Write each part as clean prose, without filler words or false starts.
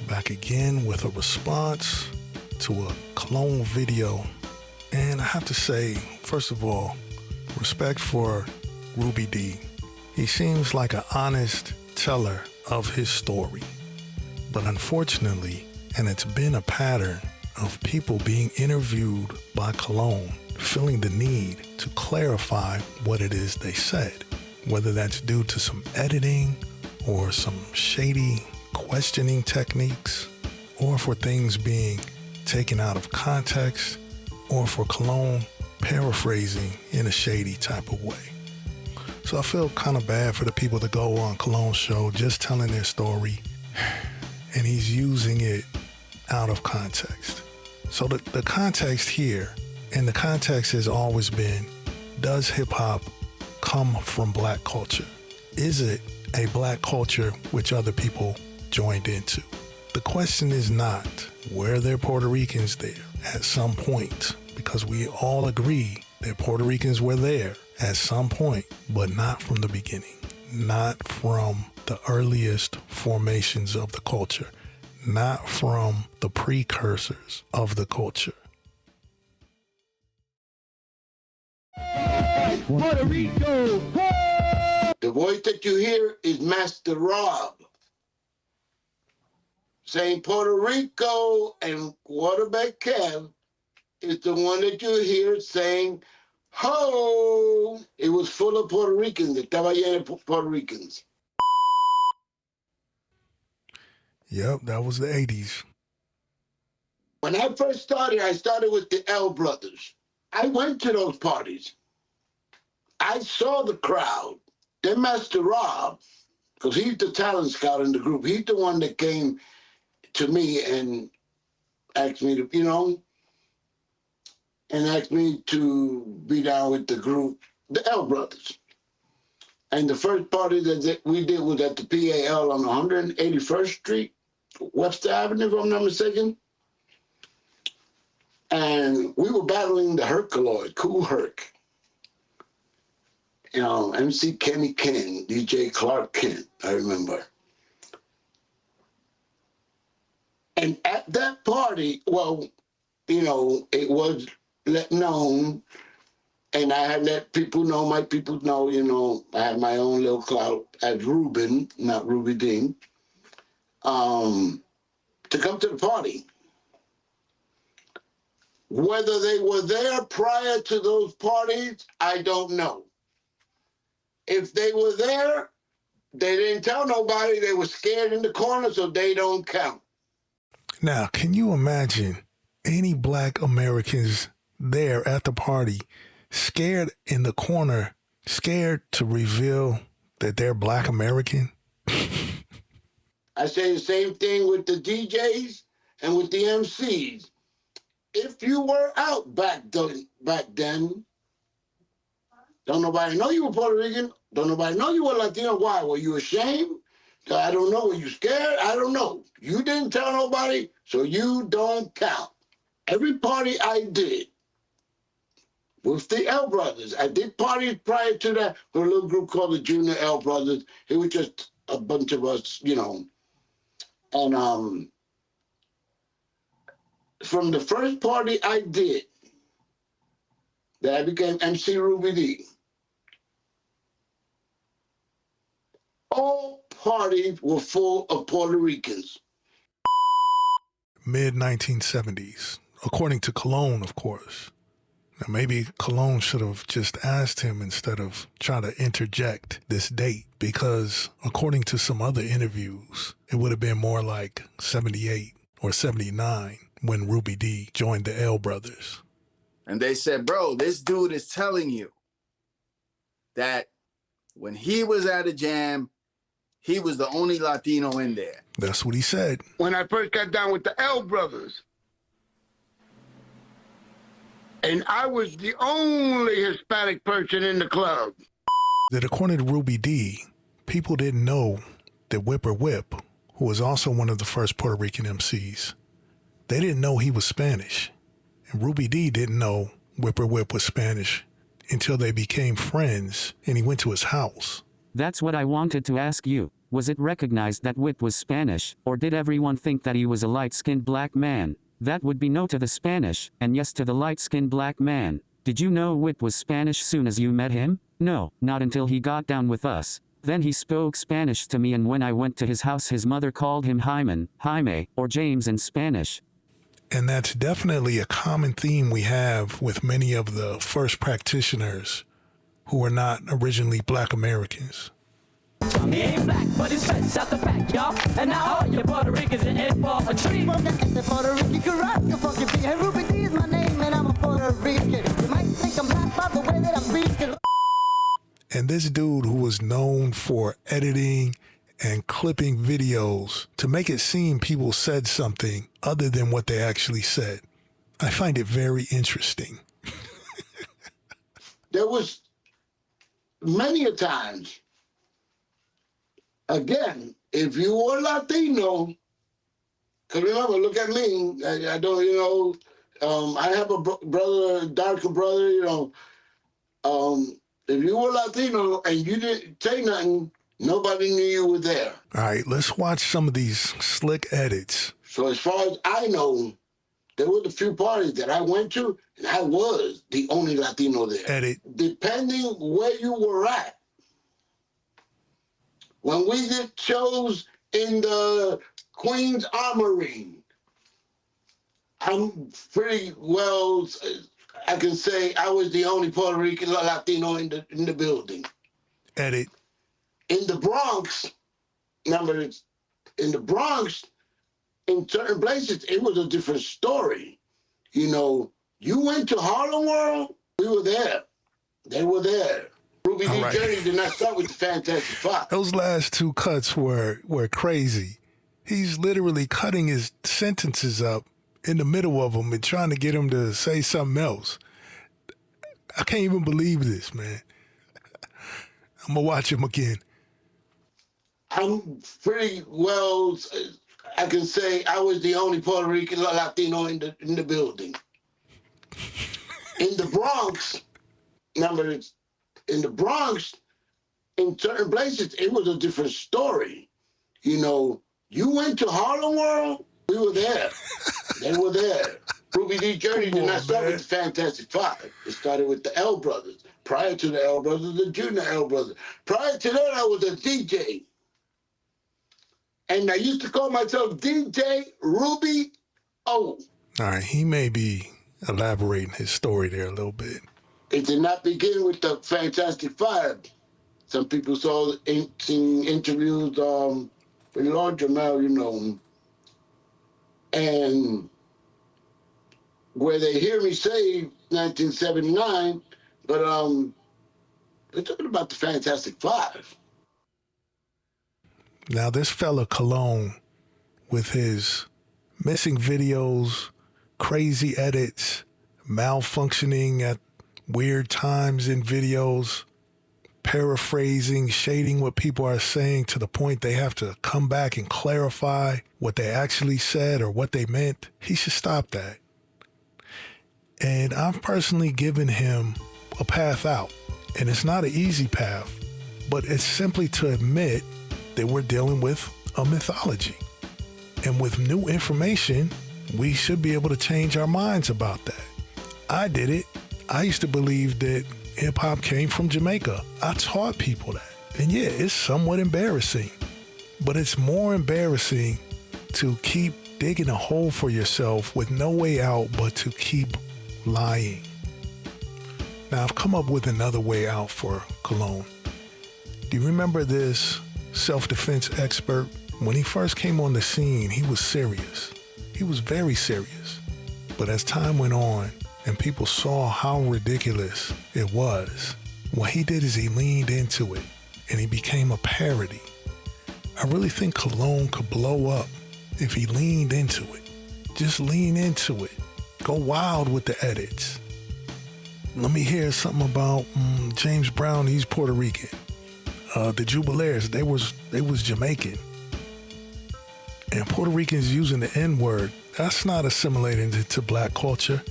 back again with a response to a clone video. And I have to say, first of all, respect for Rubie Dee. He seems like an honest teller of his story. But unfortunately, and it's been a pattern of people being interviewed by Cologne feeling the need to clarify what it is they said, whether that's due to some editing or some shady questioning techniques, or for things being taken out of context, or for Cologne paraphrasing in a shady type of way. So I feel kind of bad for the people that go on Cologne's show just telling their story, and he's using it out of context. So the context here, and the context has always been, does hip hop come from black culture? Is it a black culture which other people joined into? The question is not, were there Puerto Ricans there at some point? Because we all agree that Puerto Ricans were there at some point, but not from the beginning, not from the earliest formations of the culture, not from the precursors of the culture. Puerto Rico! The voice that you hear is Master Rob saying Puerto Rico, and quarterback Kev is the one that you hear saying ho. It was full of Puerto Ricans. Estaba lleno de Puerto Ricans. Yep, that was the 80s. When I first started, I started with the L Brothers. I went to those parties. I saw the crowd. Then Master Rob, because he's the talent scout in the group, he's the one that came to me and asked me to, and asked me to be down with the group, the L Brothers. And the first party that we did was at the PAL on 181st Street, Webster Avenue, if I'm not mistaken. And we were battling the Herculoid, Cool Herc. MC Kenny Ken, DJ Clark Kent, I remember. And at that party, it was let known, and I had let people know, my people know, I had my own little clout as Ruben, not Rubie Dee, to come to the party. Whether they were there prior to those parties, I don't know. If they were there, they didn't tell nobody. They were scared in the corner, so they don't count. Now, can you imagine any black Americans there at the party, scared in the corner, scared to reveal that they're black American? I say the same thing with the DJs and with the MCs. If you were out back then, don't nobody know you were Puerto Rican. Don't nobody know you were Latino. Why? Were you ashamed? I don't know. Were you scared? I don't know. You didn't tell nobody, so you don't count. Every party I did with the L Brothers, I did parties prior to that with a little group called the Junior L Brothers. It was just a bunch of us, And from the first party I did, that I became MC Rubie Dee, all parties were full of Puerto Ricans. Mid-1970s, according to Cologne, of course. Now, maybe Cologne should have just asked him instead of trying to interject this date, because according to some other interviews, it would have been more like 78 or 79 when Rubie Dee joined the L Brothers. And they said, bro, this dude is telling you that when he was at a jam, he was the only Latino in there. That's what he said. When I first got down with the L Brothers, and I was the only Hispanic person in the club. That according to Rubie Dee, people didn't know that Whipper Whip, who was also one of the first Puerto Rican MCs, they didn't know he was Spanish. And Rubie Dee didn't know Whipper Whip was Spanish until they became friends and he went to his house. That's what I wanted to ask you. Was it recognized that Wit was Spanish, or did everyone think that he was a light-skinned black man? That would be no to the Spanish, and yes to the light-skinned black man. Did you know Wit was Spanish soon as you met him? No, not until he got down with us. Then he spoke Spanish to me, and when I went to his house his mother called him Jaime, or James in Spanish. And that's definitely a common theme we have with many of the first practitioners who are not originally Black Americans. He ain't black, but he's fresh out the back, y'all. And now all you Puerto Ricans are in for a treat. The Puerto Rican karate, funky beat. Hey, Rubie Dee is my name, and I'm a Puerto Rican. You might think I'm black by the way that I'm speaking. And this dude who was known for editing and clipping videos to make it seem people said something other than what they actually said. I find it very interesting. There was many a times, again, if you were Latino, because remember, look at me, I don't, I have a brother, a darker brother, if you were Latino and you didn't say nothing, nobody knew you were there. All right, let's watch some of these slick edits. So as far as I know, there were a few parties that I went to, and I was the only Latino there. Edit. Depending where you were at. When we did shows in the Queen's Armory, I'm pretty well, I can say I was the only Puerto Rican Latino in the building. Edit. In the Bronx, remember, in the Bronx, in certain places, it was a different story. You went to Harlem World, we were there. They were there. Rubie Dee right. journey did not start with the Fantastic Five. Those last two cuts were crazy. He's literally cutting his sentences up in the middle of them and trying to get him to say something else. I can't even believe this, man. I'm going to watch him again. I'm pretty well, I can say I was the only Puerto Rican Latino in the building. In the Bronx, remember, in the Bronx, in certain places, it was a different story. You went to Harlem World, we were there. They were there. Rubie Dee journey did not start with the Fantastic Five. It started with the L Brothers. Prior to the L Brothers, the Junior L Brothers. Prior to that, I was a DJ. And I used to call myself DJ Rubie O. All right, he may be elaborating his story there a little bit. It did not begin with the Fantastic Five. Some people seen interviews with Lord Jamel, and where they hear me say 1979, but they're talking about the Fantastic Five. Now, this fella Cologne, with his missing videos, crazy edits, malfunctioning at weird times in videos, paraphrasing, shading what people are saying to the point they have to come back and clarify what they actually said or what they meant, he should stop that. And I've personally given him a path out. And it's not an easy path, but it's simply to admit that we're dealing with a mythology. And with new information, we should be able to change our minds about that. I did it. I used to believe that hip-hop came from Jamaica. I taught people that. And yeah, it's somewhat embarrassing. But it's more embarrassing to keep digging a hole for yourself with no way out but to keep lying. Now, I've come up with another way out for Cologne. Do you remember this self-defense expert? When he first came on the scene, he was serious. He was very serious. But as time went on and people saw how ridiculous it was, what he did is he leaned into it and he became a parody. I really think Cologne could blow up if he leaned into it. Just lean into it. Go wild with the edits. Let me hear something about James Brown. He's Puerto Rican. The Jubilaires, they was Jamaican. And Puerto Ricans using the N-word, that's not assimilating to black culture.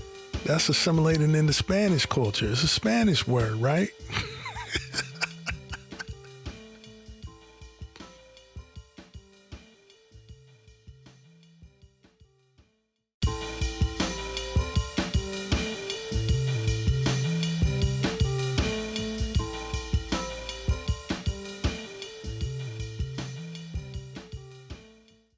That's assimilating into Spanish culture. It's a Spanish word, right?